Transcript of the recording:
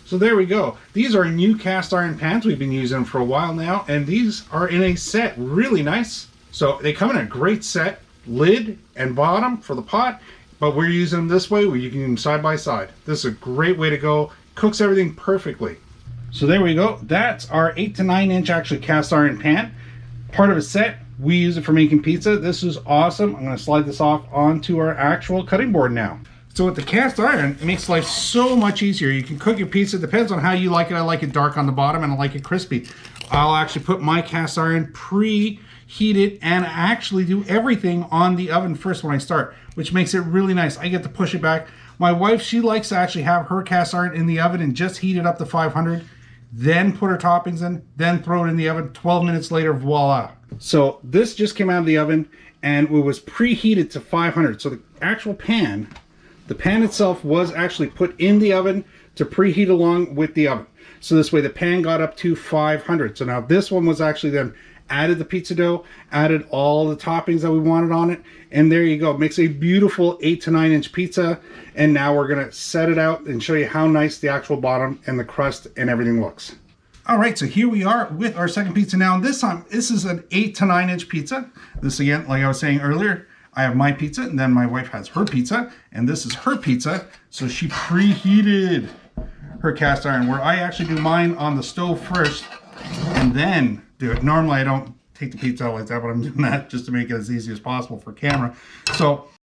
So there we go. These are new cast iron pans. We've been using them for a while now, and these are in a set. Really nice. So they come in a great set, lid and bottom for the pot, but we're using them this way where you can use them side by side. This is a great way to go. Cooks everything perfectly. So there we go. That's our 8 to 9 inch actually cast iron pan. Part of a set. We use it for making pizza. This is awesome. I'm going to slide this off onto our actual cutting board now. So with the cast iron, it makes life so much easier. You can cook your pizza. It depends on how you like it. I like it dark on the bottom and I like it crispy. I'll actually put my cast iron preheated and actually do everything on the oven first when I start, which makes it really nice. I get to push it back. My wife, she likes to actually have her cast iron in the oven and just heat it up to 500, then put her toppings in, then throw it in the oven. 12 minutes later, voila. So this just came out of the oven and it was preheated to 500. So the actual pan, the pan itself was actually put in the oven to preheat along with the oven. So this way the pan got up to 500. So now this one was actually then added the pizza dough, added all the toppings that we wanted on it, and there you go. It makes a beautiful 8 to 9 inch pizza. And now we're gonna set it out and show you how nice the actual bottom and the crust and everything looks. All right, so here we are with our second pizza now. And this time, this is an 8 to 9 inch pizza. This again, like I was saying earlier, I have my pizza and then my wife has her pizza, and this is her pizza. So she preheated her cast iron, where I actually do mine on the stove first and then do it. Normally I don't take the pizza out like that, but I'm doing that just to make it as easy as possible for camera. So